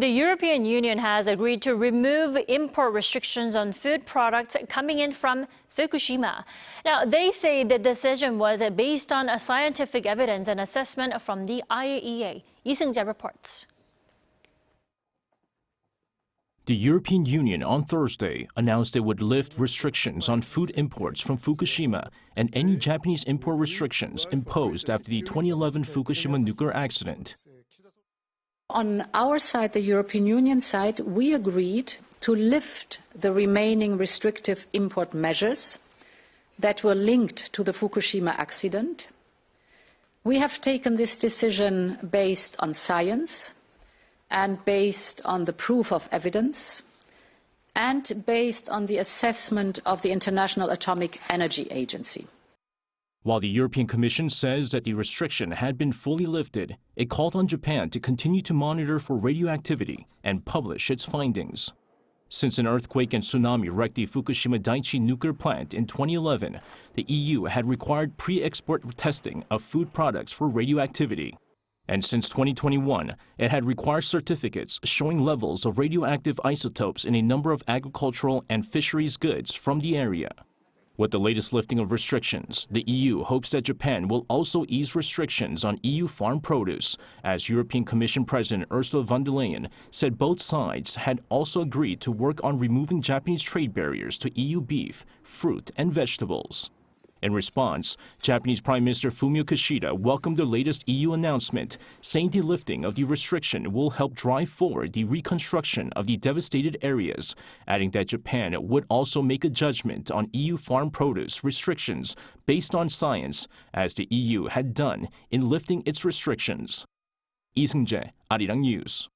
The European Union has agreed to remove import restrictions on food products coming in from Fukushima. Now, they say the decision was based on scientific evidence and assessment from the IAEA. Seung-jae reports. The European Union on Thursday announced it would lift restrictions on food imports from Fukushima and any Japanese import restrictions imposed after the 2011 Fukushima nuclear accident. On our side, the European Union side, we agreed to lift the remaining restrictive import measures that were linked to the Fukushima accident. We have taken this decision based on science and based on the proof of evidence and based on the assessment of the International Atomic Energy Agency. While the European Commission says that the restriction had been fully lifted, it called on Japan to continue to monitor for radioactivity and publish its findings. Since an earthquake and tsunami wrecked the Fukushima Daiichi nuclear plant in 2011, the EU had required pre-export testing of food products for radioactivity. And since 2021, it had required certificates showing levels of radioactive isotopes in a number of agricultural and fisheries goods from the area. With the latest lifting of restrictions, the EU hopes that Japan will also ease restrictions on EU farm produce, as European Commission President Ursula von der Leyen said both sides had also agreed to work on removing Japanese trade barriers to EU beef, fruit, and vegetables. In response, Japanese Prime Minister Fumio Kishida welcomed the latest EU announcement, saying the lifting of the restriction will help drive forward the reconstruction of the devastated areas, adding that Japan would also make a judgment on EU farm produce restrictions based on science, as the EU had done in lifting its restrictions. Seung-jae, Arirang News.